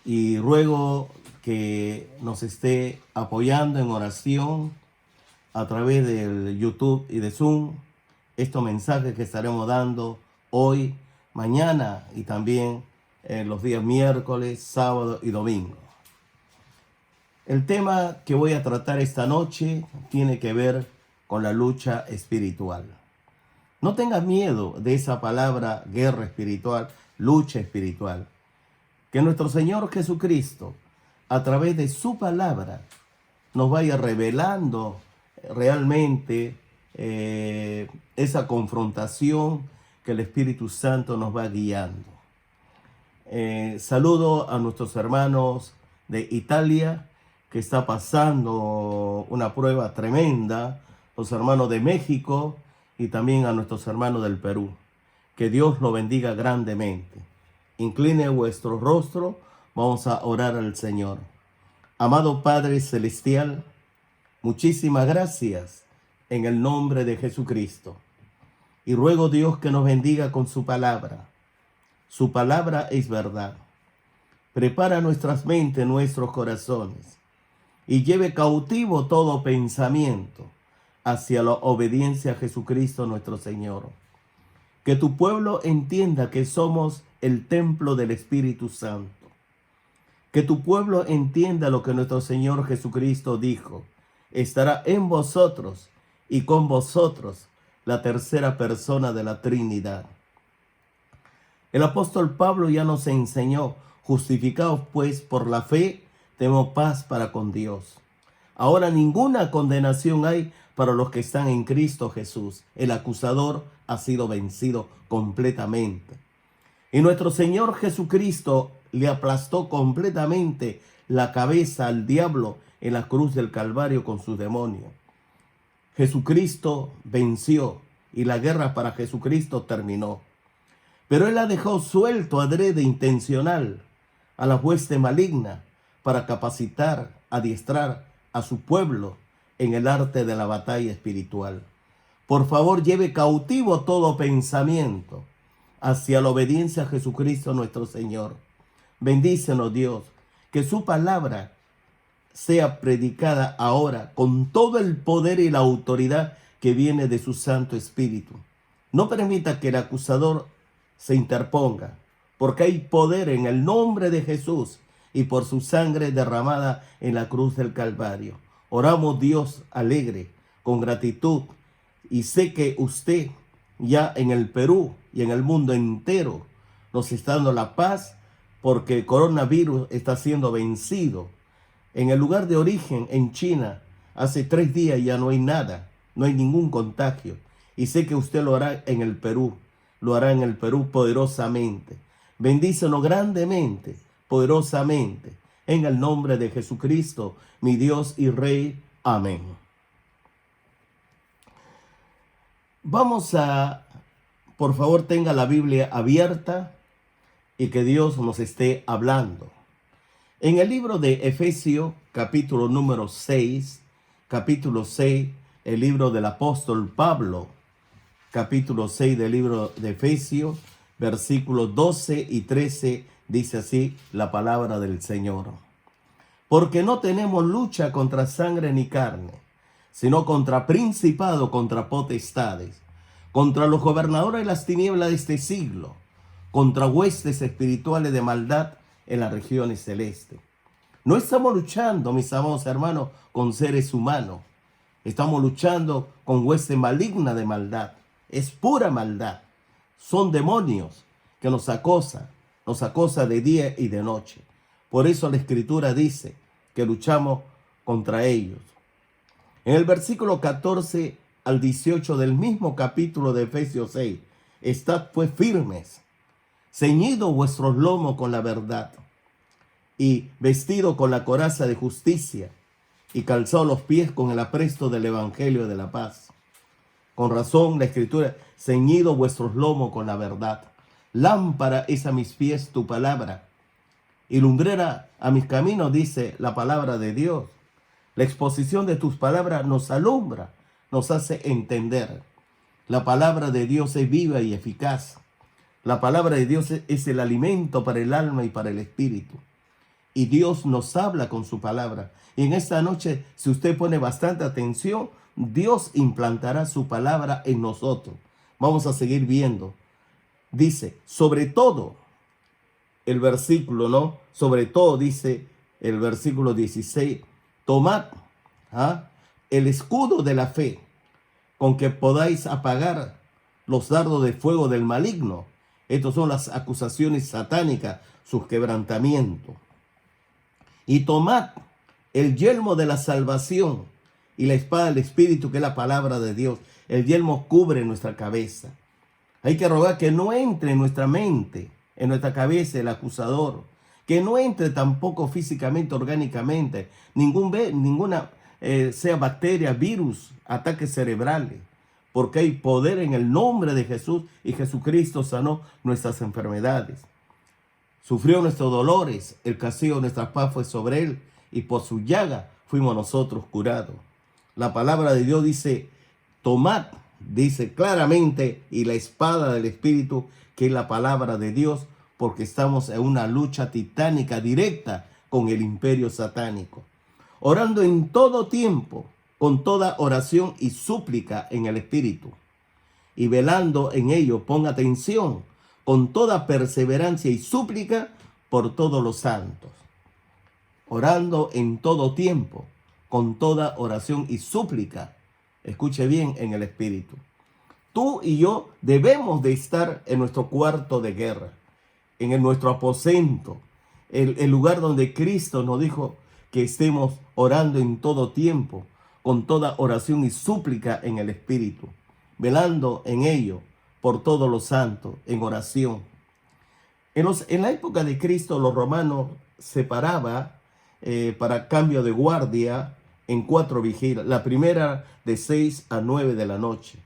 y ruego que nos esté apoyando en oración a través del YouTube y de Zoom, estos mensajes que estaremos dando hoy, mañana y también los días miércoles, sábado y domingo. El tema que voy a tratar esta noche tiene que ver con la lucha espiritual. No tengas miedo de esa palabra guerra espiritual, lucha espiritual. Que nuestro Señor Jesucristo, a través de su palabra, nos vaya revelando realmente esa confrontación que el Espíritu Santo nos va guiando. Saludo a nuestros hermanos de Italia, que está pasando una prueba tremenda, los hermanos de México y también a nuestros hermanos del Perú. Que Dios los bendiga grandemente. Incline vuestro rostro, vamos a orar al Señor. Amado Padre Celestial, muchísimas gracias en el nombre de Jesucristo. Y ruego Dios que nos bendiga con su palabra. Su palabra es verdad. Prepara nuestras mentes, nuestros corazones, y lleve cautivo todo pensamiento hacia la obediencia a Jesucristo nuestro Señor. Que tu pueblo entienda que somos el templo del Espíritu Santo. Que tu pueblo entienda lo que nuestro Señor Jesucristo dijo. Estará en vosotros y con vosotros la tercera persona de la Trinidad. El apóstol Pablo ya nos enseñó, justificados pues por la fe, tenemos paz para con Dios. Ahora ninguna condenación hay para los que están en Cristo Jesús. El acusador ha sido vencido completamente. Y nuestro Señor Jesucristo le aplastó completamente la cabeza al diablo en la cruz del Calvario con sus demonios. Jesucristo venció y la guerra para Jesucristo terminó. Pero Él ha dejado suelto, adrede, intencional, a la hueste maligna para capacitar, adiestrar a su pueblo en el arte de la batalla espiritual. Por favor, lleve cautivo todo pensamiento hacia la obediencia a Jesucristo nuestro Señor. Bendícenos, Dios, que su palabra sea predicada ahora con todo el poder y la autoridad que viene de su Santo Espíritu. No permita que el acusador se interponga, porque hay poder en el nombre de Jesús y por su sangre derramada en la cruz del Calvario. Oramos, Dios, alegre, con gratitud, y sé que usted ya en el Perú y en el mundo entero nos está dando la paz, porque el coronavirus está siendo vencido. En el lugar de origen, en China, hace 3 días ya no hay nada, no hay ningún contagio. Y sé que usted lo hará en el Perú, lo hará en el Perú poderosamente. Bendícenos grandemente, poderosamente, en el nombre de Jesucristo, mi Dios y Rey. Amén. Vamos a, por favor, tenga la Biblia abierta y que Dios nos esté hablando. En el libro de Efesios, capítulo número 6, el libro del apóstol Pablo, capítulo 6 del libro de Efesios, versículos 12 y 13, dice así la palabra del Señor. Porque no tenemos lucha contra sangre ni carne, sino contra principados, contra potestades, contra los gobernadores de las tinieblas de este siglo, contra huestes espirituales de maldad en las regiones celestes. No estamos luchando, mis amados hermanos, con seres humanos. Estamos luchando con huestes malignas de maldad. Es pura maldad. Son demonios que nos acosa de día y de noche. Por eso la Escritura dice que luchamos contra ellos. En el versículo 14 al 18 del mismo capítulo de Efesios 6, estad pues firmes, ceñidos vuestros lomos con la verdad, y vestido con la coraza de justicia, y calzados los pies con el apresto del evangelio de la paz. Con razón la Escritura, ceñido vuestros lomos con la verdad. Lámpara es a mis pies tu palabra, y lumbrera a mis caminos, dice la palabra de Dios. La exposición de tus palabras nos alumbra, nos hace entender. La palabra de Dios es viva y eficaz. La palabra de Dios es el alimento para el alma y para el espíritu. y Dios nos habla con su palabra. Y en esta noche, si usted pone bastante atención, Dios implantará su palabra en nosotros. Vamos a seguir viendo. Dice, sobre todo, el versículo, ¿no? Sobre todo dice el versículo 16, tomad el escudo de la fe, con que podáis apagar los dardos de fuego del maligno. Estas son las acusaciones satánicas, sus quebrantamientos. Y tomad el yelmo de la salvación y la espada del Espíritu, que es la palabra de Dios. El yelmo cubre nuestra cabeza. Hay que rogar que no entre en nuestra mente, en nuestra cabeza, el acusador. Que no entre tampoco físicamente, orgánicamente, ninguna sea bacteria, virus, ataques cerebrales. Porque hay poder en el nombre de Jesús, y Jesucristo sanó nuestras enfermedades. Sufrió nuestros dolores, el castigo de nuestra paz fue sobre él, y por su llaga fuimos nosotros curados. La palabra de Dios dice, tomad, dice claramente, y la espada del Espíritu, que es la palabra de Dios, porque estamos en una lucha titánica directa con el imperio satánico. Orando en todo tiempo, con toda oración y súplica en el Espíritu, y velando en ello, ponga atención, con toda perseverancia y súplica por todos los santos. Orando en todo tiempo, con toda oración y súplica. Escuche bien, en el Espíritu. Tú y yo debemos de estar en nuestro cuarto de guerra, en nuestro aposento, el lugar donde Cristo nos dijo que estemos orando en todo tiempo, con toda oración y súplica en el Espíritu, velando en ello por todos los santos, en oración. En la época de Cristo, los romanos separaban para cambio de guardia en 4 vigilias. La primera de 6 a 9 de la noche,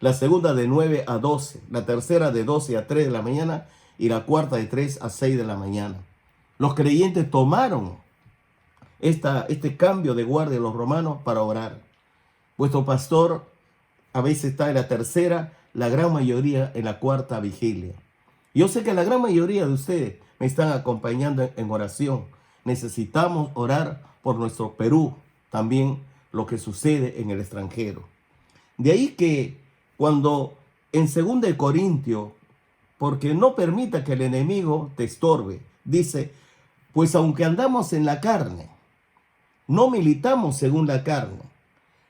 la segunda de 9 a 12, la tercera de 12 a 3 de la mañana y la cuarta de 3 a 6 de la mañana. Los creyentes tomaron este cambio de guardia de los romanos para orar. Vuestro pastor a veces está en la tercera, la gran mayoría en la cuarta vigilia. Yo sé que la gran mayoría de ustedes me están acompañando en oración. Necesitamos orar por nuestro Perú, también lo que sucede en el extranjero. De ahí que cuando en 2 Corintios, porque no permita que el enemigo te estorbe, dice, pues aunque andamos en la carne, no militamos según la carne,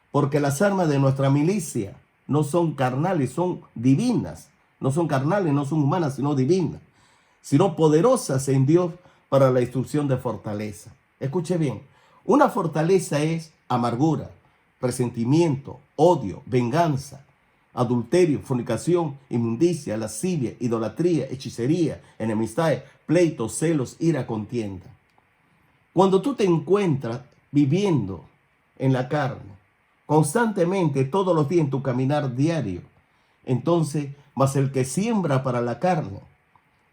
porque las armas de nuestra milicia no son carnales, son divinas. No son carnales, no son humanas, sino divinas, sino poderosas en Dios para la destrucción de fortaleza. Escuche bien, una fortaleza es amargura, resentimiento, odio, venganza, adulterio, fornicación, inmundicia, lascivia, idolatría, hechicería, enemistades, pleitos, celos, ira, contienda. Cuando tú te encuentras viviendo en la carne, constantemente, todos los días en tu caminar diario, entonces, mas el que siembra para la carne,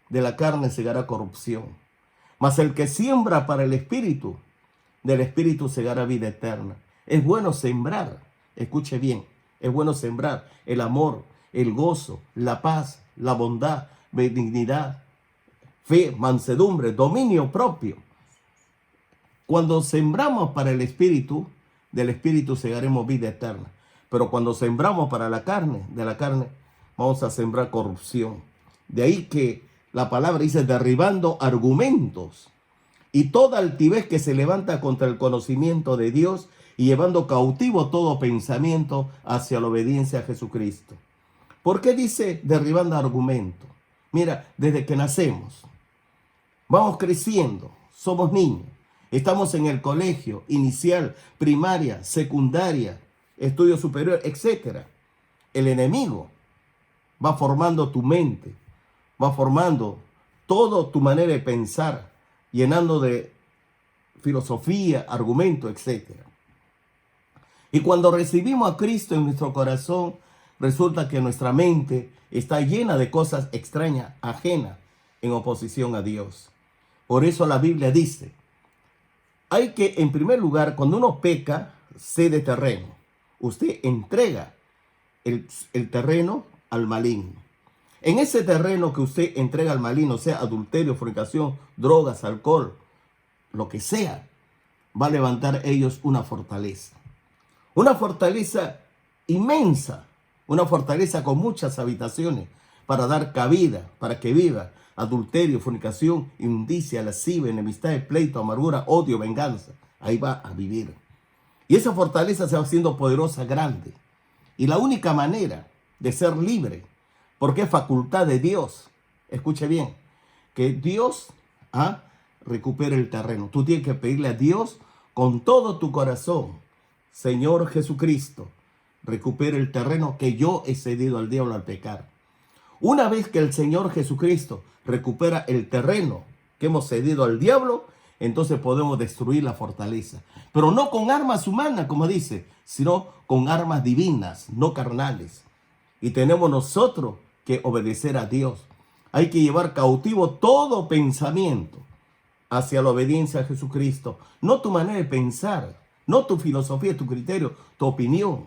de la carne segará corrupción. Mas el que siembra para el Espíritu, del Espíritu segará vida eterna. Es bueno sembrar, escuche bien, es bueno sembrar el amor, el gozo, la paz, la bondad, benignidad, fe, mansedumbre, dominio propio. Cuando sembramos para el Espíritu, del Espíritu segaremos vida eterna. Pero cuando sembramos para la carne, de la carne, vamos a sembrar corrupción. De ahí que la palabra dice, derribando argumentos y toda altivez que se levanta contra el conocimiento de Dios y llevando cautivo todo pensamiento hacia la obediencia a Jesucristo. ¿Por qué dice derribando argumentos? Mira, desde que nacemos, vamos creciendo, somos niños, estamos en el colegio inicial, primaria, secundaria, estudio superior, etc. El enemigo va formando tu mente, va formando toda tu manera de pensar, llenando de filosofía, argumento, etc. Y cuando recibimos a Cristo en nuestro corazón, resulta que nuestra mente está llena de cosas extrañas, ajenas, en oposición a Dios. Por eso la Biblia dice, hay que, en primer lugar, cuando uno peca, cede terreno. Usted entrega el terreno al maligno. En ese terreno que usted entrega al maligno, sea adulterio, fornicación, drogas, alcohol, lo que sea, va a levantar ellos una fortaleza. Una fortaleza inmensa, una fortaleza con muchas habitaciones para dar cabida, para que viva adulterio, fornicación, inmundicia, lascivia, enemistad, pleito, amargura, odio, venganza. Ahí va a vivir. Y esa fortaleza se va haciendo poderosa, grande. Y la única manera de ser libre, porque es facultad de Dios, escuche bien, que Dios recupere el terreno. Tú tienes que pedirle a Dios con todo tu corazón: Señor Jesucristo, recupere el terreno que yo he cedido al diablo al pecar. Una vez que el Señor Jesucristo recupera el terreno que hemos cedido al diablo, entonces podemos destruir la fortaleza. Pero no con armas humanas, como dice, sino con armas divinas, no carnales. Y tenemos nosotros que obedecer a Dios. Hay que llevar cautivo todo pensamiento hacia la obediencia a Jesucristo. No tu manera de pensar, no tu filosofía, tu criterio, tu opinión.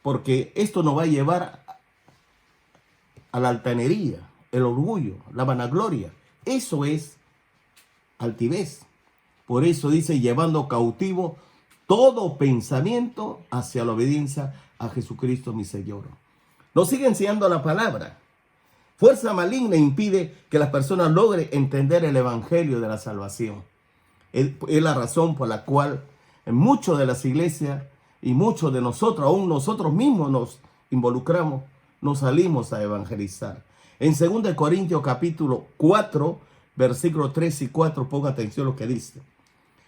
Porque esto nos va a llevar a la altanería, el orgullo, la vanagloria. Eso es altivez. Por eso dice, llevando cautivo todo pensamiento hacia la obediencia a Jesucristo mi Señor. Nos sigue enseñando la palabra. Fuerza maligna impide que las personas logren entender el evangelio de la salvación. Es la razón por la cual en muchas de las iglesias y muchos de nosotros, aún nosotros mismos nos involucramos, nos salimos a evangelizar. En 2 Corintios capítulo 4, versículos 3 y 4, ponga atención a lo que dice.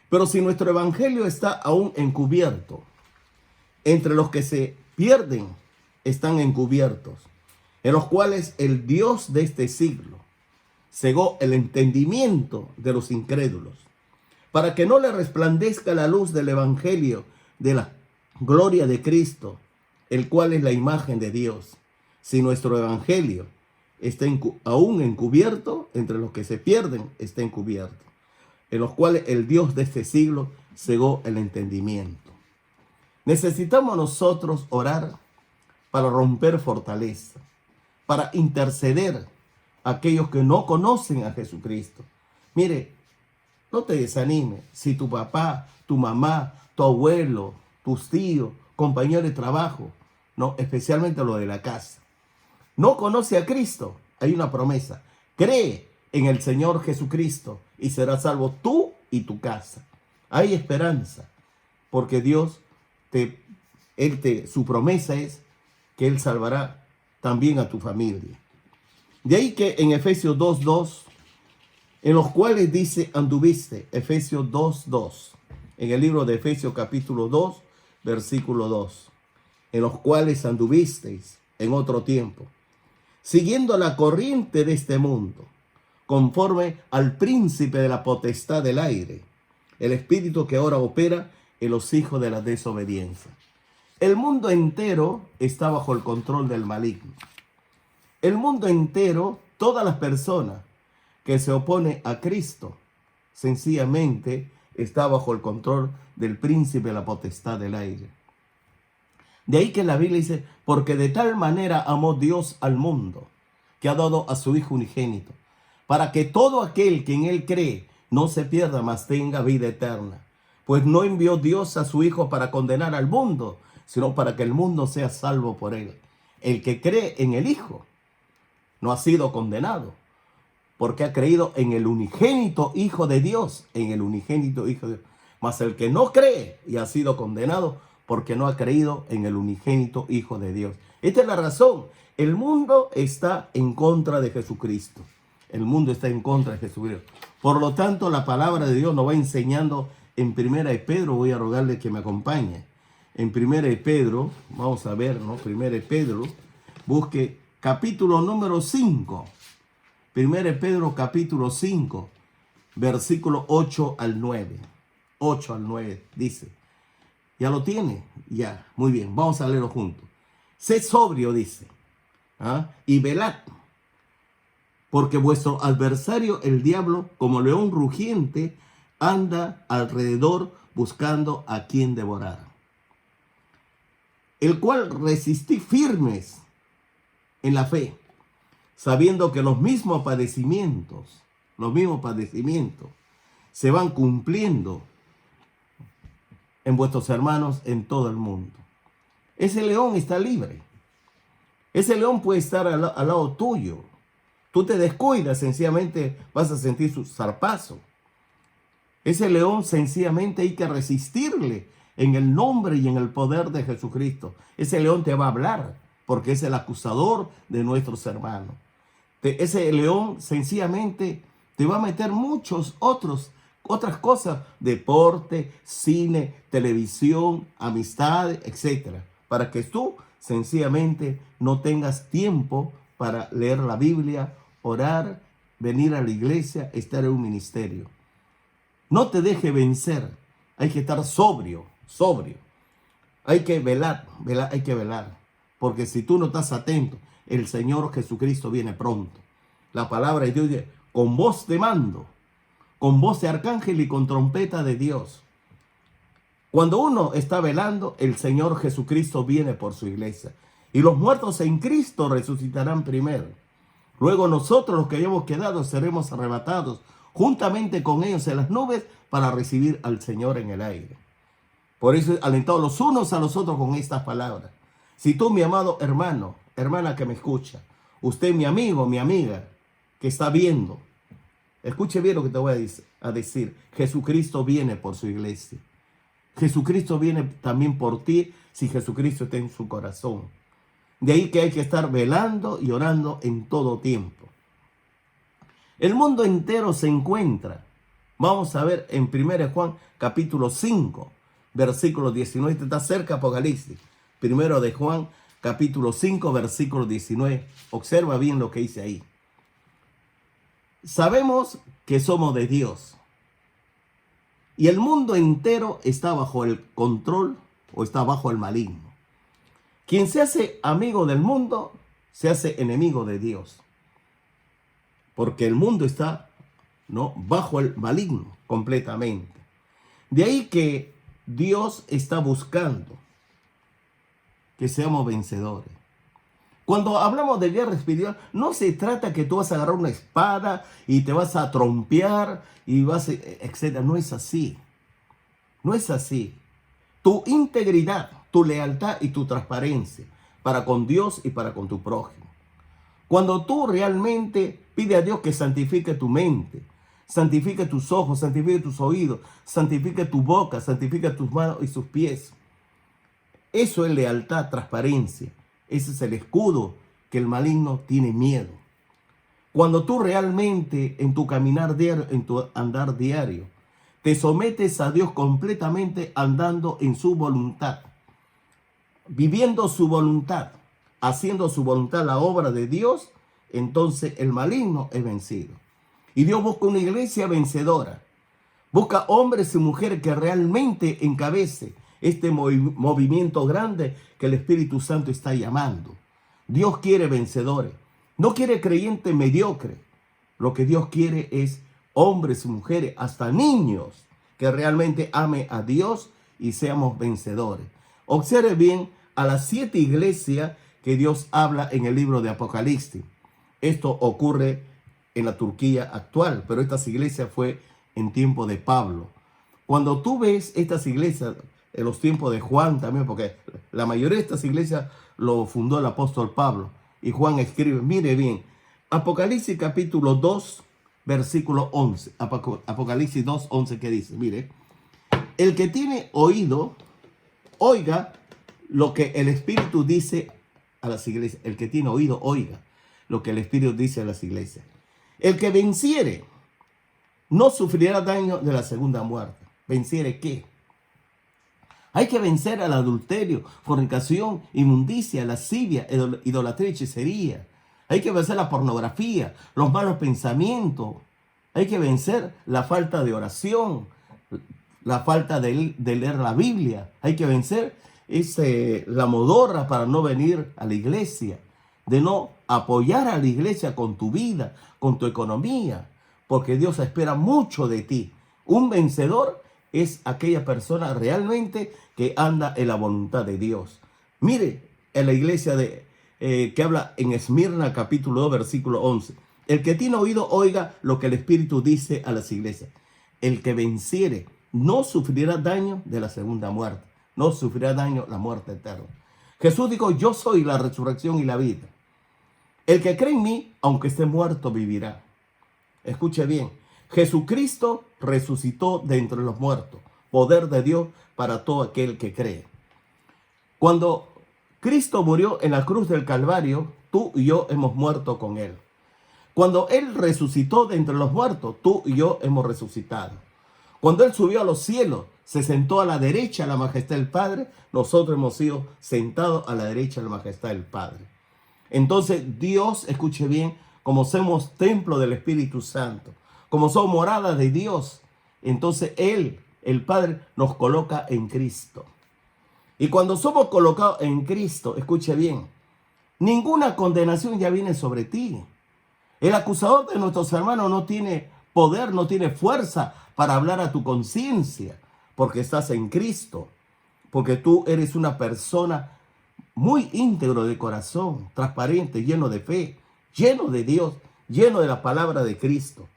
Pero si nuestro evangelio está aún encubierto, entre los que se pierden están encubiertos, en los cuales el Dios de este siglo cegó el entendimiento de los incrédulos, para que no le resplandezca la luz del evangelio de la gloria de Cristo, el cual es la imagen de Dios. Si nuestro evangelio está aún encubierto, entre los que se pierden está encubierto, en los cuales el Dios de este siglo cegó el entendimiento. Necesitamos nosotros orar para romper fortaleza, para interceder a aquellos que no conocen a Jesucristo. Mire, no te desanimes si tu papá, tu mamá, tu abuelo, tus tíos, compañeros de trabajo, no, especialmente lo de la casa, no conoce a Cristo. Hay una promesa: cree en el Señor Jesucristo y serás salvo tú y tu casa. Hay esperanza, porque Dios su promesa es que Él salvará también a tu familia. De ahí que en Efesios 2:2, en los cuales dice anduviste, Efesios 2:2, en el libro de Efesios capítulo 2, versículo 2, en los cuales anduvisteis en otro tiempo, siguiendo la corriente de este mundo, conforme al príncipe de la potestad del aire, el espíritu que ahora opera en los hijos de la desobediencia. El mundo entero está bajo el control del maligno. El mundo entero, todas las personas que se oponen a Cristo, sencillamente está bajo el control del príncipe de la potestad del aire. De ahí que la Biblia dice, porque de tal manera amó Dios al mundo, que ha dado a su Hijo unigénito, para que todo aquel que en Él cree no se pierda, mas tenga vida eterna. Pues no envió Dios a su Hijo para condenar al mundo, sino para que el mundo sea salvo por Él. El que cree en el Hijo no ha sido condenado, porque ha creído en el unigénito Hijo de Dios, en el unigénito Hijo de Dios. Mas el que no cree y ha sido condenado, porque no ha creído en el unigénito Hijo de Dios. Esta es la razón. El mundo está en contra de Jesucristo. El mundo está en contra de Jesucristo. Por lo tanto, la palabra de Dios nos va enseñando en 1 de Pedro. Voy a rogarle que me acompañe. En 1 de Pedro, vamos a ver, ¿no? 1 de Pedro, busque capítulo número 5. 1 de Pedro, capítulo 5, versículo 8 al 9. 8 al 9, dice. ¿Ya lo tiene? Ya, muy bien, vamos a leerlo juntos. Sed sobrio, dice, y velad, porque vuestro adversario, el diablo, como león rugiente, anda alrededor buscando a quien devorar, el cual resistí firmes en la fe, sabiendo que los mismos padecimientos se van cumpliendo en vuestros hermanos en todo el mundo. Ese león está libre. Ese león puede estar al lado tuyo. Tú te descuidas, sencillamente vas a sentir su zarpazo. Ese león sencillamente hay que resistirle en el nombre y en el poder de Jesucristo. Ese león te va a hablar porque es el acusador de nuestros hermanos. Ese león sencillamente te va a meter otras cosas, deporte, cine, televisión, amistad, etcétera, para que tú sencillamente no tengas tiempo para leer la Biblia, orar, venir a la iglesia, estar en un ministerio. No te deje vencer. Hay que estar sobrio. Hay que velar, hay que velar. Porque si tú no estás atento, el Señor Jesucristo viene pronto. La palabra de Dios dice, con voz de mando, con voz de arcángel y con trompeta de Dios. Cuando uno está velando, el Señor Jesucristo viene por su iglesia. Y los muertos en Cristo resucitarán primero. Luego nosotros, los que hayamos quedado, seremos arrebatados juntamente con ellos en las nubes para recibir al Señor en el aire. Por eso alentados los unos a los otros con estas palabras. Si tú, mi amado hermano, hermana que me escucha, usted, mi amigo, mi amiga, que está viendo, escuche bien lo que te voy a decir. Jesucristo viene por su iglesia. Jesucristo viene también por ti si Jesucristo está en su corazón. De ahí que hay que estar velando y orando en todo tiempo. El mundo entero se encuentra. Vamos a ver en 1 Juan capítulo 5, versículo 19. Este está cerca Apocalipsis. 1 de Juan capítulo 5, versículo 19. Observa bien lo que dice ahí. Sabemos que somos de Dios. Y el mundo entero está bajo el control o está bajo el maligno. Quien se hace amigo del mundo, se hace enemigo de Dios. Porque el mundo está, ¿no?, bajo el maligno completamente. De ahí que Dios está buscando que seamos vencedores. Cuando hablamos de guerra espiritual, no se trata que tú vas a agarrar una espada y te vas a trompear y vas a, etcétera. No es así. No es así. Tu integridad, tu lealtad y tu transparencia para con Dios y para con tu prójimo. Cuando tú realmente pide a Dios que santifique tu mente, santifique tus ojos, santifique tus oídos, santifique tu boca, santifique tus manos y sus pies. Eso es lealtad, transparencia. Ese es el escudo que el maligno tiene miedo. Cuando tú realmente en tu caminar diario, en tu andar diario, te sometes a Dios completamente andando en su voluntad, viviendo su voluntad, haciendo su voluntad la obra de Dios, entonces el maligno es vencido. Y Dios busca una iglesia vencedora. Busca hombres y mujeres que realmente encabece este movimiento grande que el Espíritu Santo está llamando. Dios quiere vencedores. No quiere creyentes mediocres. Lo que Dios quiere es hombres y mujeres, hasta niños, que realmente amen a Dios y seamos vencedores. Observe bien a las 7 iglesias que Dios habla en el libro de Apocalipsis. Esto ocurre en la Turquía actual, pero estas iglesias fue en tiempo de Pablo. Cuando tú ves estas iglesias en los tiempos de Juan también, porque la mayoría de estas iglesias lo fundó el apóstol Pablo, y Juan escribe, mire bien, Apocalipsis capítulo 2, versículo 11, Apocalipsis 2, 11, que dice, mire, el que tiene oído, oiga lo que el Espíritu dice a las iglesias. El que tiene oído, oiga lo que el Espíritu dice a las iglesias. El que venciere no sufrirá daño de la segunda muerte. ¿Venciere qué? Hay que vencer al adulterio, fornicación, inmundicia, lascivia, idolatría, hechicería. Hay que vencer la pornografía, los malos pensamientos. Hay que vencer la falta de oración, la falta de leer la Biblia. Hay que vencer la modorra para no venir a la iglesia, de no apoyar a la iglesia con tu vida, con tu economía, porque Dios espera mucho de ti. Un vencedor es aquella persona realmente que anda en la voluntad de Dios. Mire, en la iglesia que habla en Esmirna, capítulo 2, versículo 11. El que tiene oído, oiga lo que el Espíritu dice a las iglesias. el que venciere no sufrirá daño de la segunda muerte, no sufrirá daño la muerte eterna. Jesús dijo, yo soy la resurrección y la vida. El que cree en mí, aunque esté muerto, vivirá. Escuche bien, Jesucristo resucitó de entre los muertos, poder de Dios para todo aquel que cree. Cuando Cristo murió en la cruz del Calvario, tú y yo hemos muerto con Él. Cuando Él resucitó de entre los muertos, tú y yo hemos resucitado. Cuando Él subió a los cielos, se sentó a la derecha de la majestad del Padre, nosotros hemos sido sentados a la derecha de la majestad del Padre. Entonces Dios, escuche bien, como somos templo del Espíritu Santo, como somos morada de Dios, entonces Él, el Padre, nos coloca en Cristo. Y cuando somos colocados en Cristo, escuche bien, ninguna condenación ya viene sobre ti. El acusador de nuestros hermanos no tiene poder, no tiene fuerza para hablar a tu conciencia, porque estás en Cristo, porque tú eres una persona muy íntegro de corazón, transparente, lleno de fe, lleno de Dios, lleno de la palabra de Cristo.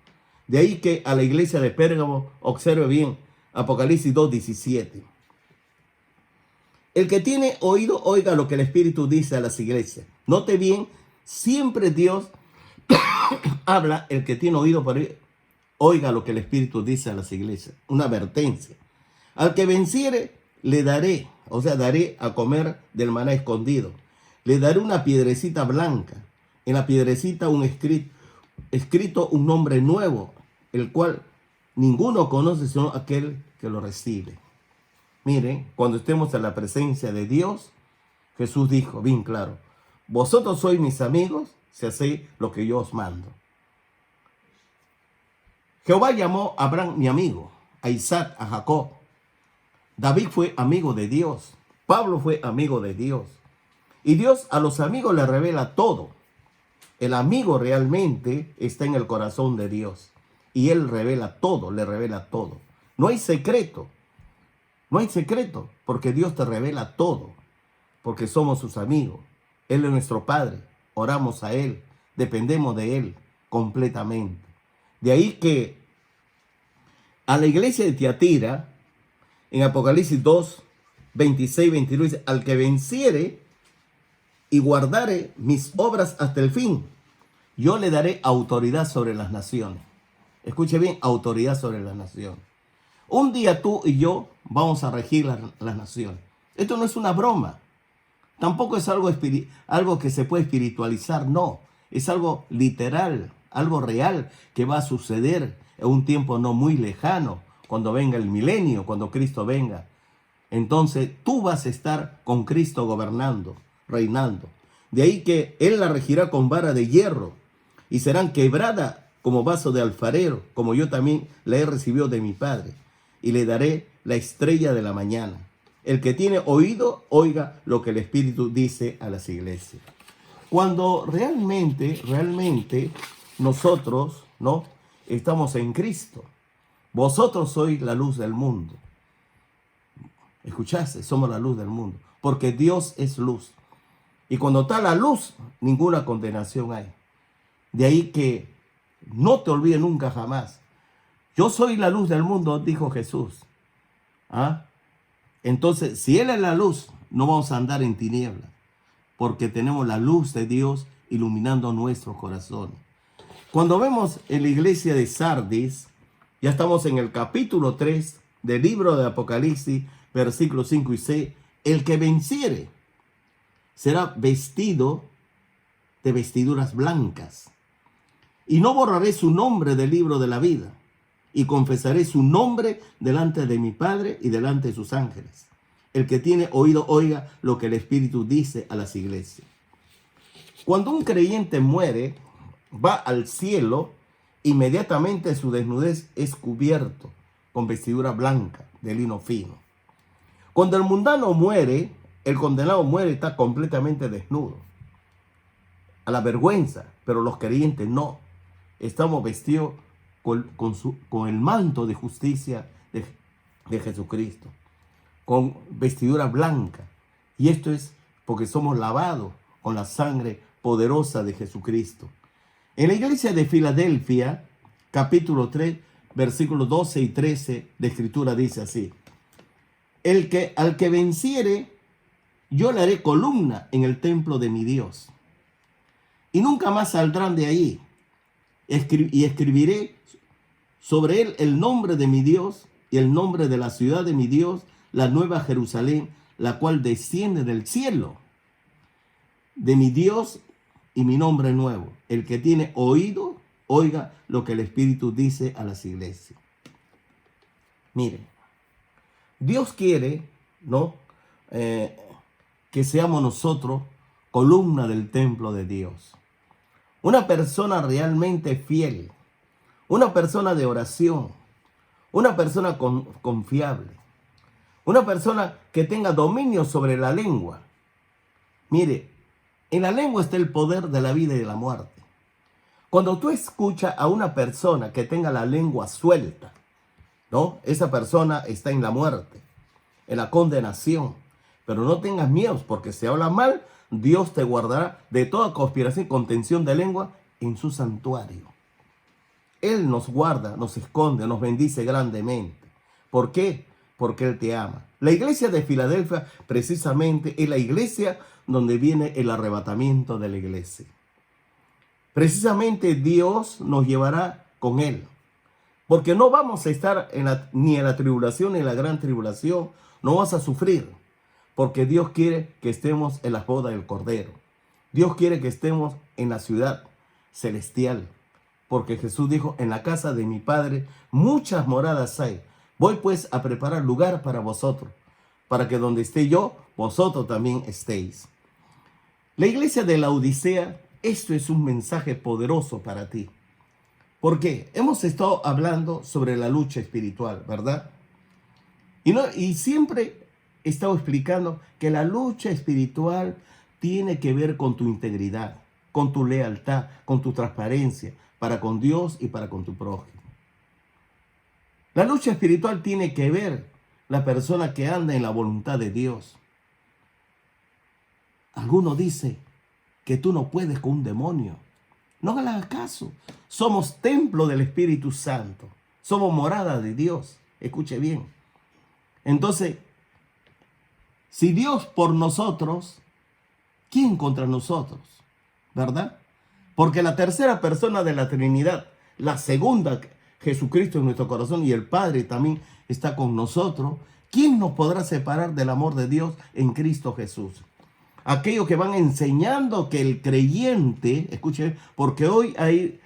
De ahí que a la iglesia de Pérgamo, observe bien, Apocalipsis 2:17. El que tiene oído, oiga lo que el Espíritu dice a las iglesias. Note bien, siempre Dios habla, el que tiene oído, oiga lo que el Espíritu dice a las iglesias. Una advertencia. Al que venciere, le daré, o sea, daré a comer del maná escondido. Le daré una piedrecita blanca. En la piedrecita un escrito un nombre nuevo, el cual ninguno conoce sino aquel que lo recibe. Miren, cuando estemos en la presencia de Dios, Jesús dijo bien claro, vosotros sois mis amigos si hacéis lo que yo os mando. Jehová llamó a Abraham mi amigo, a Isaac, a Jacob. David fue amigo de Dios, Pablo fue amigo de Dios. Y Dios a los amigos le revela todo. El amigo realmente está en el corazón de Dios. Y Él revela todo, le revela todo. No hay secreto. No hay secreto, porque Dios te revela todo, porque somos sus amigos. Él es nuestro Padre, oramos a Él, dependemos de Él completamente. De ahí que a la iglesia de Tiatira, en Apocalipsis 2, 26, 29, dice, al que venciere y guardare mis obras hasta el fin, yo le daré autoridad sobre las naciones. Escuche bien, autoridad sobre las naciones. Un día tú y yo vamos a regir las naciones. Esto no es una broma. Tampoco es algo que se puede espiritualizar. No, es algo literal, algo real que va a suceder en un tiempo no muy lejano, cuando venga el milenio, cuando Cristo venga. Entonces tú vas a estar con Cristo gobernando, reinando. De ahí que Él la regirá con vara de hierro y serán quebradas como vaso de alfarero, como yo también la he recibido de mi Padre. Y le daré la estrella de la mañana. El que tiene oído, oiga lo que el Espíritu dice a las iglesias. Cuando realmente nosotros, ¿no?, estamos en Cristo. Vosotros sois la luz del mundo. ¿Escuchaste? Somos la luz del mundo. Porque Dios es luz. Y cuando está la luz, ninguna condenación hay. De ahí que no te olvides nunca jamás. Yo soy la luz del mundo, dijo Jesús. ¿Ah? Entonces, si Él es la luz, no vamos a andar en tinieblas, porque tenemos la luz de Dios iluminando nuestros corazones. Cuando vemos en la iglesia de Sardis, ya estamos en el capítulo 3 del libro de Apocalipsis, versículos 5 y 6, el que venciere será vestido de vestiduras blancas, y no borraré su nombre del libro de la vida, y confesaré su nombre delante de mi Padre y delante de sus ángeles. El que tiene oído, oiga lo que el Espíritu dice a las iglesias. Cuando un creyente muere, va al cielo, inmediatamente su desnudez es cubierto con vestidura blanca de lino fino. Cuando el mundano muere, el condenado muere, está completamente desnudo, a la vergüenza, pero los creyentes no. Estamos vestidos con el manto de justicia de Jesucristo, con vestidura blanca. Y esto es porque somos lavados con la sangre poderosa de Jesucristo. En la iglesia de Filadelfia, capítulo 3, versículos 12 y 13 de Escritura dice así: al que venciere, yo le haré columna en el templo de mi Dios, y nunca más saldrán de ahí. Y escribiré sobre él el nombre de mi Dios y el nombre de la ciudad de mi Dios, la nueva Jerusalén, la cual desciende del cielo de mi Dios, y mi nombre nuevo. El que tiene oído, oiga lo que el Espíritu dice a las iglesias. Mire, Dios quiere, ¿no? Que seamos nosotros columna del templo de Dios. Una persona realmente fiel, una persona de oración, una persona confiable, una persona que tenga dominio sobre la lengua. Mire, en la lengua está el poder de la vida y de la muerte. Cuando tú escuchas a una persona que tenga la lengua suelta, ¿no? Esa persona está en la muerte, en la condenación. Pero no tengas miedo, porque si habla mal, Dios te guardará de toda conspiración y contención de lengua en su santuario. Él nos guarda, nos esconde, nos bendice grandemente. ¿Por qué? Porque Él te ama. La iglesia de Filadelfia precisamente es la iglesia donde viene el arrebatamiento de la iglesia. Precisamente Dios nos llevará con Él. Porque no vamos a estar ni en la tribulación ni en la gran tribulación. No vas a sufrir. Porque Dios quiere que estemos en la boda del Cordero. Dios quiere que estemos en la ciudad celestial. Porque Jesús dijo: en la casa de mi Padre muchas moradas hay. Voy pues a preparar lugar para vosotros, para que donde esté yo, vosotros también estéis. La iglesia de la Odisea, esto es un mensaje poderoso para ti. ¿Por qué? Hemos estado hablando sobre la lucha espiritual, ¿verdad? Y siempre he estado explicando que la lucha espiritual tiene que ver con tu integridad, con tu lealtad, con tu transparencia para con Dios y para con tu prójimo. La lucha espiritual tiene que ver la persona que anda en la voluntad de Dios. Alguno dice que tú no puedes con un demonio. No le hagas caso. Somos templo del Espíritu Santo. Somos morada de Dios. Escuche bien. Entonces, si Dios por nosotros, ¿quién contra nosotros? ¿Verdad? Porque la tercera persona de la Trinidad, la segunda, Jesucristo en nuestro corazón, y el Padre también está con nosotros. ¿Quién nos podrá separar del amor de Dios en Cristo Jesús? Aquellos que van enseñando que el creyente, escuchen, porque hoy hay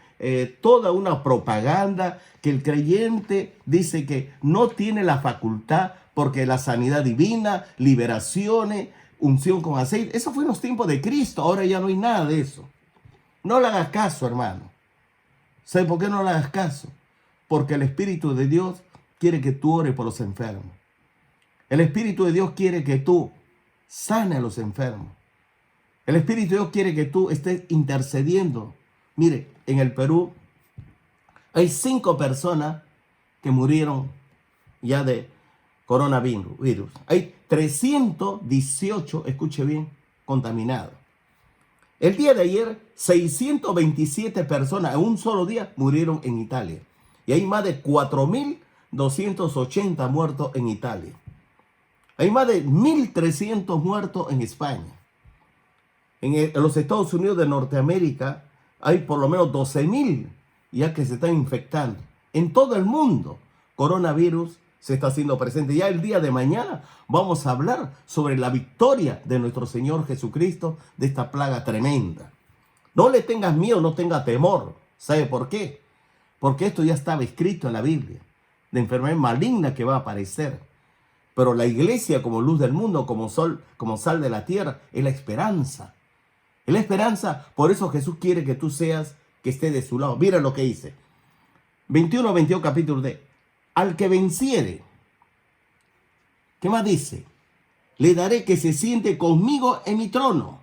toda una propaganda que el creyente dice que no tiene la facultad porque la sanidad divina, liberaciones, unción con aceite, eso fue en los tiempos de Cristo. Ahora ya no hay nada de eso. No le hagas caso, hermano. ¿Sabe por qué no le hagas caso? Porque el Espíritu de Dios quiere que tú ores por los enfermos. El Espíritu de Dios quiere que tú sane a los enfermos. El Espíritu de Dios quiere que tú estés intercediendo. Mire, en el Perú hay 5 personas que murieron ya de coronavirus. Hay 318, escuche bien, contaminados. El día de ayer, 627 personas en un solo día murieron en Italia. Y hay más de 4.280 muertos en Italia. Hay más de 1.300 muertos en España. En los Estados Unidos de Norteamérica hay por lo menos 12.000 ya que se están infectando. En todo el mundo, coronavirus se está haciendo presente. Ya el día de mañana vamos a hablar sobre la victoria de nuestro Señor Jesucristo de esta plaga tremenda. No le tengas miedo, no tengas temor. ¿Sabe por qué? Porque esto ya estaba escrito en la Biblia, de enfermedad maligna que va a aparecer. Pero la iglesia como luz del mundo, como sol, como sal de la tierra, es la esperanza. Es la esperanza, por eso Jesús quiere que tú seas, que esté de su lado. Mira lo que dice. 21-22 capítulo D. Al que venciere, ¿qué más dice? Le daré que se siente conmigo en mi trono,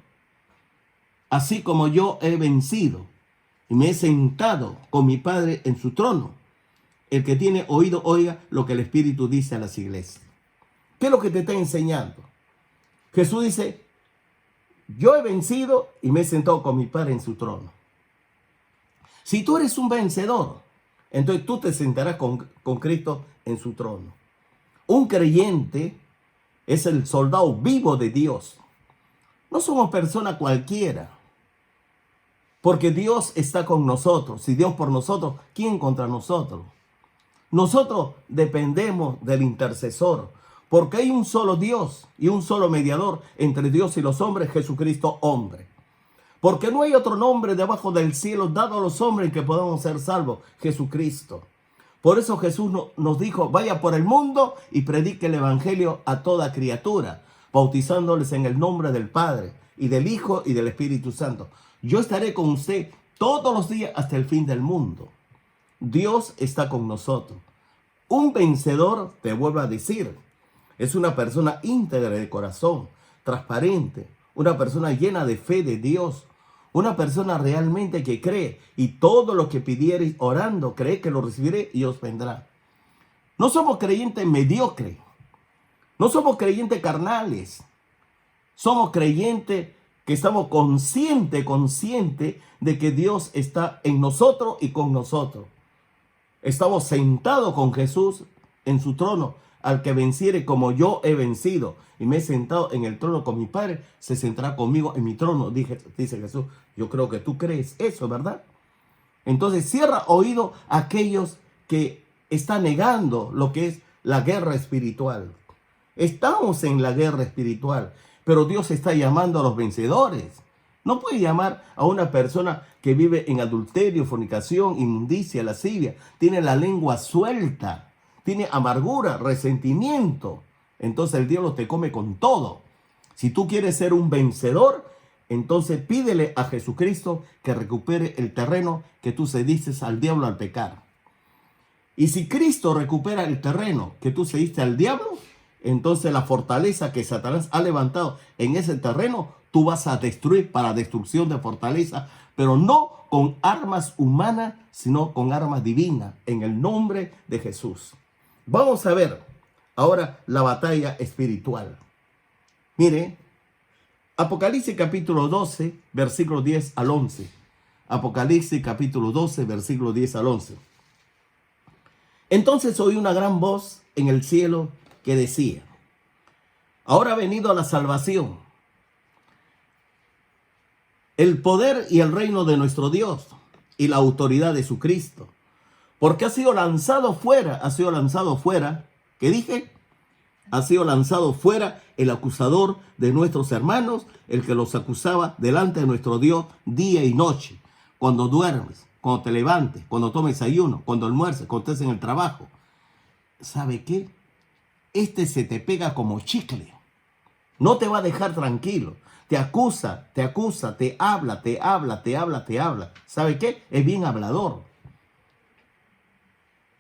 así como yo he vencido y me he sentado con mi Padre en su trono. El que tiene oído, oiga lo que el Espíritu dice a las iglesias. ¿Qué es lo que te está enseñando? Jesús dice: yo he vencido y me he sentado con mi Padre en su trono. Si tú eres un vencedor, entonces tú te sentarás con Cristo en su trono. Un creyente es el soldado vivo de Dios. No somos personas cualquiera, porque Dios está con nosotros. Si Dios por nosotros, ¿quién contra nosotros? Nosotros dependemos del intercesor, porque hay un solo Dios y un solo mediador entre Dios y los hombres, Jesucristo hombre. Porque no hay otro nombre debajo del cielo dado a los hombres que podamos ser salvos, Jesucristo. Por eso Jesús nos dijo, vaya por el mundo y predique el evangelio a toda criatura, bautizándoles en el nombre del Padre y del Hijo y del Espíritu Santo. Yo estaré con usted todos los días hasta el fin del mundo. Dios está con nosotros. Un vencedor, te vuelvo a decir, es una persona íntegra de corazón, transparente, una persona llena de fe de Dios, una persona realmente que cree y todo lo que pidiereis orando, cree que lo recibiré y os vendrá. No somos creyentes mediocres, no somos creyentes carnales, somos creyentes que estamos conscientes de que Dios está en nosotros y con nosotros. Estamos sentados con Jesús en su trono. Al que venciere como yo he vencido y me he sentado en el trono con mi Padre, se sentará conmigo en mi trono, dice Jesús. Yo creo que tú crees eso, ¿verdad? Entonces cierra oído a aquellos que están negando lo que es la guerra espiritual. Estamos en la guerra espiritual, pero Dios está llamando a los vencedores. No puede llamar a una persona que vive en adulterio, fornicación, inmundicia, lascivia, tiene la lengua suelta, tiene amargura, resentimiento. Entonces el diablo te come con todo. Si tú quieres ser un vencedor, entonces pídele a Jesucristo que recupere el terreno que tú cediste al diablo al pecar. Y si Cristo recupera el terreno que tú cediste al diablo, entonces la fortaleza que Satanás ha levantado en ese terreno, tú vas a destruir para destrucción de fortaleza, pero no con armas humanas, sino con armas divinas, en el nombre de Jesús. Vamos a ver ahora la batalla espiritual. Mire, Apocalipsis capítulo 12, versículo 10 al 11. Apocalipsis capítulo 12, versículo 10 al 11. Entonces oí una gran voz en el cielo que decía, ahora ha venido la salvación, el poder y el reino de nuestro Dios y la autoridad de su Cristo. Porque ha sido lanzado fuera, ¿qué dije? Ha sido lanzado fuera el acusador de nuestros hermanos, el que los acusaba delante de nuestro Dios día y noche. Cuando duermes, cuando te levantes, cuando tomes ayuno, cuando almuerces, cuando estés en el trabajo. ¿Sabe qué? Este se te pega como chicle. No te va a dejar tranquilo. Te acusa, te habla. ¿Sabe qué? Es bien hablador.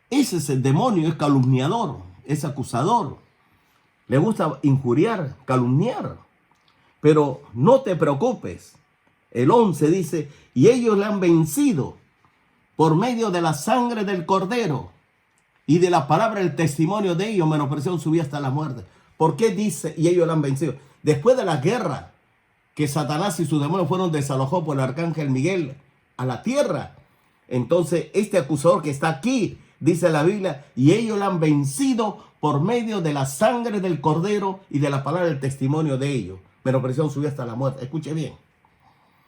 Ese es el demonio, es calumniador, es acusador. Le gusta injuriar, calumniar. Pero no te preocupes. El 11 dice, y ellos le han vencido por medio de la sangre del Cordero y de la palabra del testimonio de ellos, menospreciaron su vida hasta la muerte. ¿Por qué dice, y ellos le han vencido? Después de la guerra que Satanás y sus demonios fueron desalojados por el arcángel Miguel a la tierra, entonces este acusador que está aquí, dice la Biblia, y ellos la han vencido por medio de la sangre del Cordero y de la palabra del testimonio de ellos. Menospreciaron su vida hasta la muerte. Escuche bien.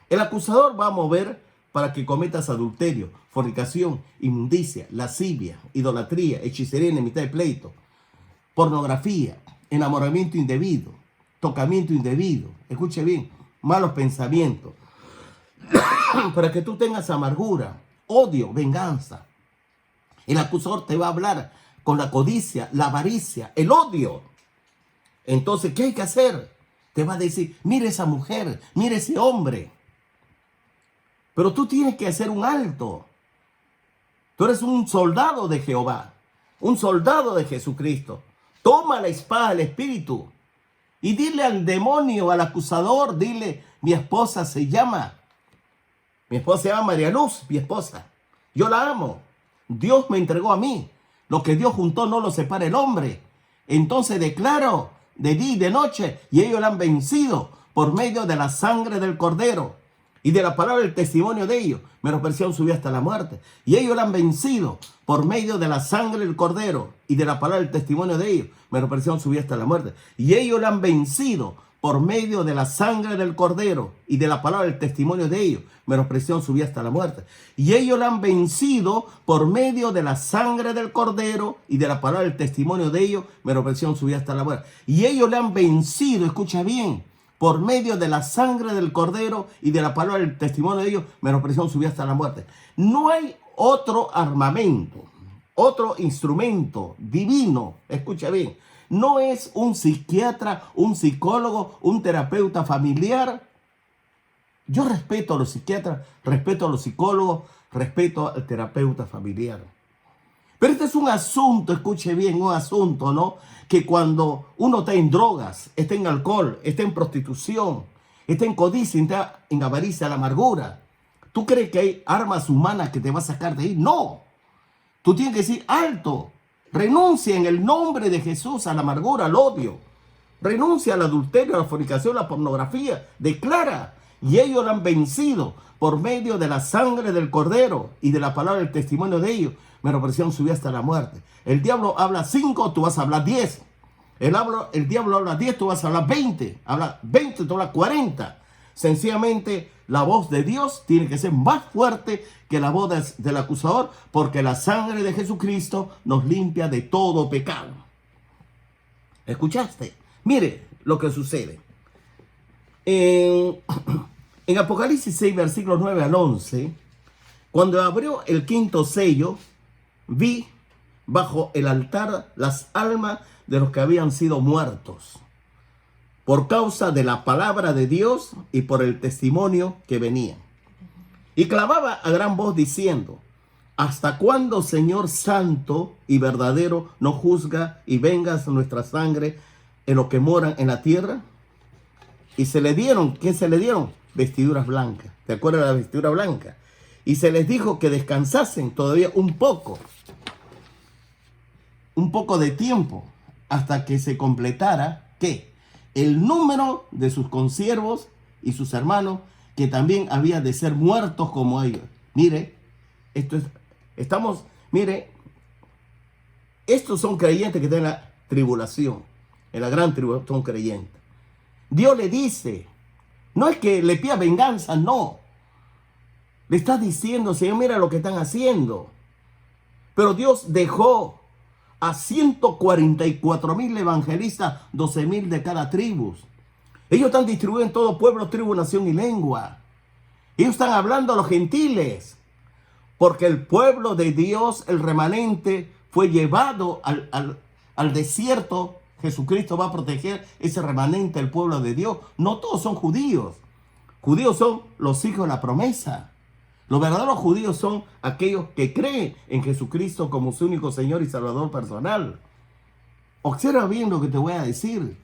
El acusador va a mover para que cometas adulterio, fornicación, inmundicia, lascivia, idolatría, hechicería, enemistad y pleito, pornografía, enamoramiento indebido, tocamiento indebido. Escuche bien. Malos pensamientos. Para que tú tengas amargura, odio, venganza. El acusador te va a hablar con la codicia, la avaricia, el odio. Entonces, ¿qué hay que hacer? Te va a decir, mire esa mujer, mire ese hombre. Pero tú tienes que hacer un alto. Tú eres un soldado de Jehová, un soldado de Jesucristo. Toma la espada del Espíritu y dile al demonio, al acusador, dile, mi esposa se llama María Luz, mi esposa. Yo la amo. Dios me entregó a mí. Lo que Dios juntó no lo separa el hombre. Entonces declaro de día y de noche, y ellos la han vencido por medio de la sangre del Cordero y de la palabra del testimonio de ellos, menospreciaron su vida hasta la muerte. Y ellos la han vencido por medio de la sangre del Cordero y de la palabra del testimonio de ellos, menospreciaron su vida hasta la muerte. Y ellos la han vencido por medio de la sangre del Cordero y de la palabra del testimonio de ellos, menospreciaron su vida hasta la muerte. Y ellos la han vencido por medio de la sangre del Cordero y de la palabra del testimonio de ellos, menospreciaron su vida hasta la muerte. Y ellos la han vencido, escucha bien, por medio de la sangre del Cordero y de la palabra del testimonio de ellos, menospreciaron su vida hasta la muerte. No hay otro armamento, otro instrumento divino, escucha bien. No es un psiquiatra, un psicólogo, un terapeuta familiar. Yo respeto a los psiquiatras, respeto a los psicólogos, respeto al terapeuta familiar. Pero este es un asunto, escuche bien, un asunto, ¿no? Que cuando uno está en drogas, está en alcohol, está en prostitución, está en codicia, está en avaricia, la amargura, ¿tú crees que hay armas humanas que te va a sacar de ahí? No. Tú tienes que decir alto. Renuncia en el nombre de Jesús a la amargura, al odio. Renuncia al adulterio, a la fornicación, a la pornografía. Declara. Y ellos lo han vencido por medio de la sangre del Cordero y de la palabra del testimonio de ellos. Menospreciaron su vida hasta la muerte. El diablo habla 5, tú vas a hablar 10. El diablo habla 10, tú vas a hablar 20. Habla 20, tú hablas 40. Sencillamente, la voz de Dios tiene que ser más fuerte que la voz del acusador, porque la sangre de Jesucristo nos limpia de todo pecado. ¿Escuchaste? Mire lo que sucede. En Apocalipsis 6, versículos 9 al 11, cuando abrió el quinto sello, vi bajo el altar las almas de los que habían sido muertos por causa de la palabra de Dios y por el testimonio que venía. Y clamaba a gran voz diciendo: ¿hasta cuándo, Señor santo y verdadero, no juzga y vengas nuestra sangre en los que moran en la tierra? Y se le dieron, ¿qué se le dieron? Vestiduras blancas. ¿Te acuerdas de la vestidura blanca? Y se les dijo que descansasen todavía un poco de tiempo, hasta que se completara, ¿qué? El número de sus consiervos y sus hermanos, que también había de ser muertos como ellos. Mire, estos son creyentes que están en la tribulación, en la gran tribulación son creyentes. Dios le dice, no es que le pida venganza, no. Le está diciendo, Señor, mira lo que están haciendo. Pero Dios dejó a 144,000 evangelistas, 12,000 de cada tribu. Ellos están distribuidos en todo pueblo, tribu, nación y lengua. Ellos están hablando a los gentiles, porque el pueblo de Dios, el remanente, fue llevado al desierto. Jesucristo va a proteger ese remanente, el pueblo de Dios. No todos son judíos. Judíos son los hijos de la promesa. Los verdaderos judíos son aquellos que creen en Jesucristo como su único Señor y Salvador personal. Observa bien lo que te voy a decir.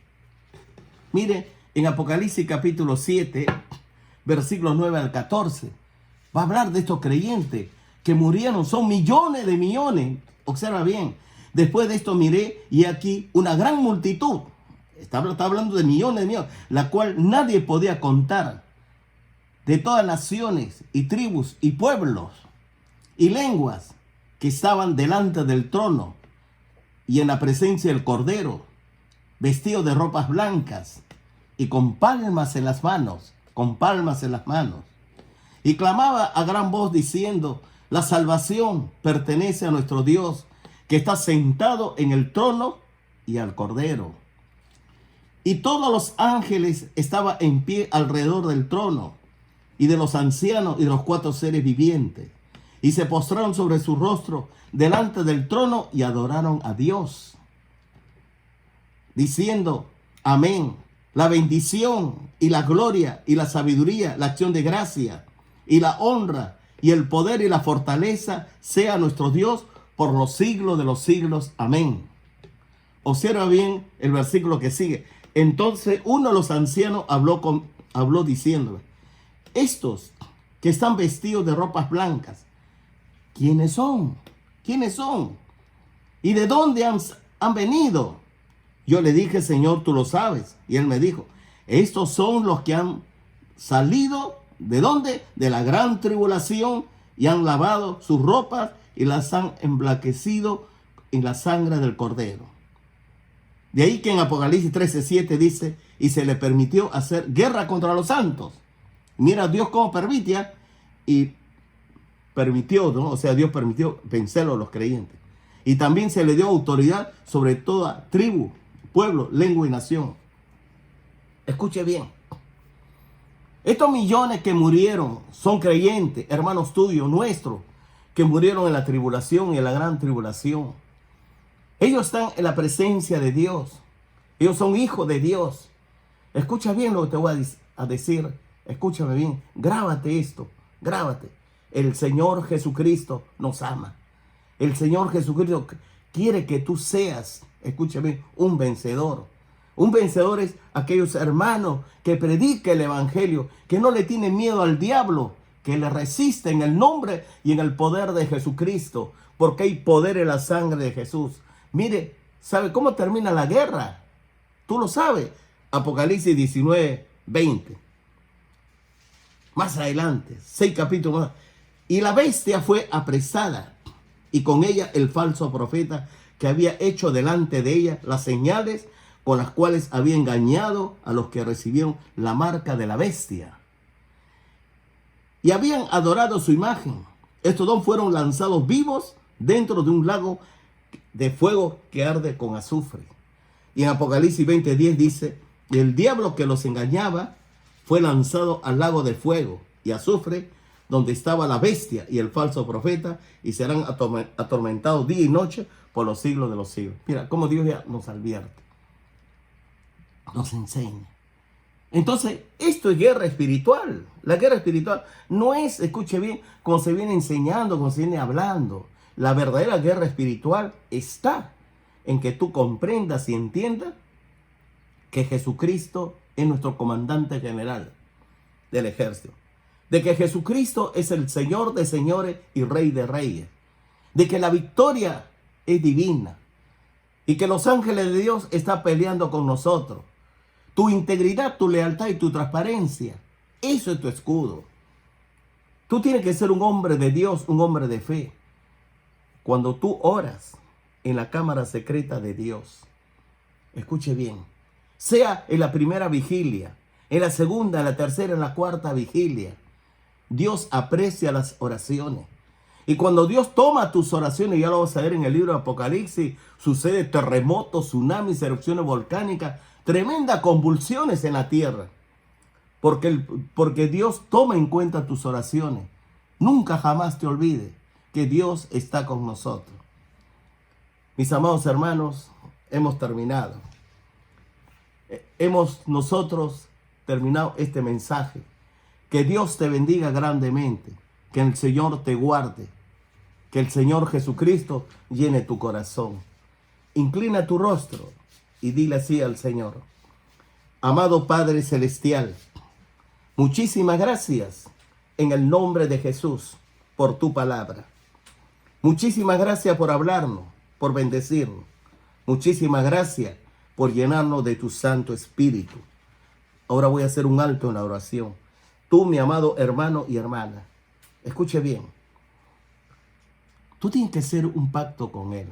Mire, en Apocalipsis capítulo 7, versículos 9 al 14, va a hablar de estos creyentes que murieron. Son millones de millones. Observa bien. Después de esto miré y aquí una gran multitud. Está hablando de millones de millones, la cual nadie podía contar, de todas naciones y tribus y pueblos y lenguas, que estaban delante del trono y en la presencia del Cordero, vestidos de ropas blancas y con palmas en las manos, Y clamaba a gran voz diciendo: la salvación pertenece a nuestro Dios, que está sentado en el trono y al Cordero. Y todos los ángeles estaban en pie alrededor del trono y de los ancianos y de los 4 seres vivientes, y se postraron sobre su rostro delante del trono y adoraron a Dios, diciendo: amén. La bendición y la gloria y la sabiduría, la acción de gracia y la honra y el poder y la fortaleza sea nuestro Dios por los siglos de los siglos. Amén. Observa bien el versículo que sigue. Entonces uno de los ancianos habló diciéndole: estos que están vestidos de ropas blancas, ¿quiénes son? ¿Quiénes son? ¿Y de dónde han venido? Yo le dije: Señor, tú lo sabes. Y él me dijo: estos son los que han salido ¿De dónde? De la gran tribulación, y han lavado sus ropas y las han emblanquecido en la sangre del Cordero. De ahí que en Apocalipsis 13:7 dice, y se le permitió hacer guerra contra los santos. Mira Dios cómo permitía, y permitió, ¿no? O sea, Dios permitió vencerlo a los creyentes. Y también se le dio autoridad sobre toda tribu, pueblo, lengua y nación. Escuche bien. Estos millones que murieron son creyentes, hermanos tuyos, nuestros, que murieron en la tribulación y en la gran tribulación. Ellos están en la presencia de Dios. Ellos son hijos de Dios. Escucha bien lo que te voy a decir. Escúchame bien. Grábate esto. Grábate. El Señor Jesucristo nos ama. El Señor Jesucristo quiere que tú seas, escúchame, un vencedor. Un vencedor es aquellos hermanos que predican el evangelio, que no le tienen miedo al diablo, que le resisten en el nombre y en el poder de Jesucristo, porque hay poder en la sangre de Jesús. Mire, ¿sabe cómo termina la guerra? Tú lo sabes. Apocalipsis 19:20. Más adelante, 6 capítulos más. Y la bestia fue apresada, y con ella el falso profeta que había hecho delante de ella las señales con las cuales había engañado a los que recibieron la marca de la bestia y habían adorado su imagen. Estos dos fueron lanzados vivos dentro de un lago de fuego que arde con azufre. Y en Apocalipsis 20:10 dice, el diablo que los engañaba fue lanzado al lago de fuego y azufre, donde estaba la bestia y el falso profeta, y serán atormentados día y noche por los siglos de los siglos. Mira cómo Dios ya nos advierte, nos enseña. Entonces, esto es guerra espiritual. La guerra espiritual no es, escuche bien, como se viene enseñando, como se viene hablando. La verdadera guerra espiritual está en que tú comprendas y entiendas que Jesucristo es nuestro comandante general del ejército. De que Jesucristo es el Señor de señores y Rey de reyes. De que la victoria es divina. Y que los ángeles de Dios están peleando con nosotros. Tu integridad, tu lealtad y tu transparencia. Eso es tu escudo. Tú tienes que ser un hombre de Dios, un hombre de fe. Cuando tú oras en la cámara secreta de Dios, escuche bien, sea en la primera vigilia, en la segunda, en la tercera, en la cuarta vigilia, Dios aprecia las oraciones. Y cuando Dios toma tus oraciones, ya lo vamos a ver en el libro de Apocalipsis, sucede terremotos, tsunamis, erupciones volcánicas, tremendas convulsiones en la tierra. Porque Dios toma en cuenta tus oraciones. Nunca jamás te olvides que Dios está con nosotros. Mis amados hermanos, hemos terminado. Hemos nosotros terminado este mensaje. Que Dios te bendiga grandemente. Que el Señor te guarde. Que el Señor Jesucristo llene tu corazón. Inclina tu rostro y dile así al Señor. Amado Padre Celestial, muchísimas gracias en el nombre de Jesús por tu palabra. Muchísimas gracias por hablarnos, por bendecirnos. Muchísimas gracias por llenarnos de tu Santo Espíritu. Ahora voy a hacer un alto en la oración. Tú, mi amado hermano y hermana, escuche bien. Tú tienes que hacer un pacto con Él.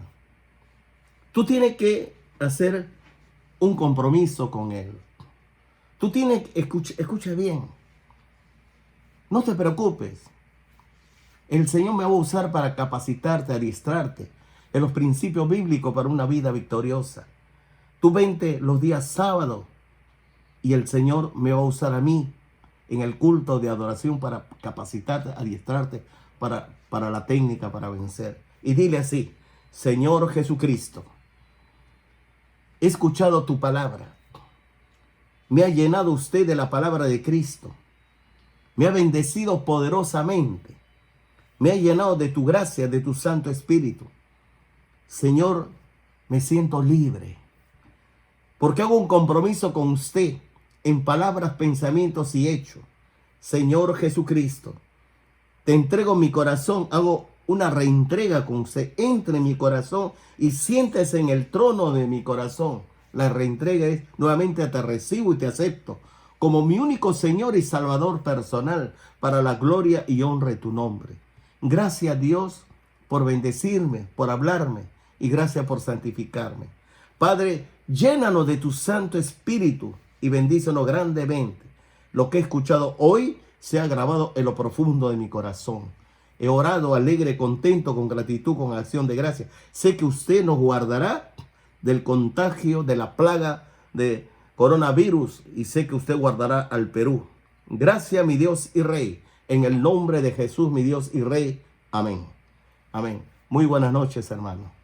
Tú tienes que hacer un compromiso con Él. Tú tienes que, escucha bien. No te preocupes. El Señor me va a usar para capacitarte, adiestrarte en los principios bíblicos para una vida victoriosa. Tú vente los días sábados y el Señor me va a usar a mí en el culto de adoración para capacitarte, adiestrarte para la técnica para vencer. Y dile así, Señor Jesucristo, he escuchado tu palabra. Me ha llenado usted de la palabra de Cristo. Me ha bendecido poderosamente. Me ha llenado de tu gracia, de tu Santo Espíritu. Señor, me siento libre. Porque hago un compromiso con usted en palabras, pensamientos y hechos. Señor Jesucristo, te entrego mi corazón, hago una reentrega con usted. Entre en mi corazón y siéntese en el trono de mi corazón. La reentrega es, nuevamente te recibo y te acepto como mi único Señor y Salvador personal, para la gloria y honra de tu nombre. Gracias, Dios, por bendecirme, por hablarme, y gracias por santificarme. Padre, llénanos de tu Santo Espíritu y bendícenos grandemente. Lo que he escuchado hoy sea grabado en lo profundo de mi corazón. He orado alegre, contento, con gratitud, con acción de gracia. Sé que usted nos guardará del contagio, de la plaga de coronavirus, y sé que usted guardará al Perú. Gracias, mi Dios y Rey. En el nombre de Jesús, mi Dios y Rey. Amén. Amén. Muy buenas noches, hermanos.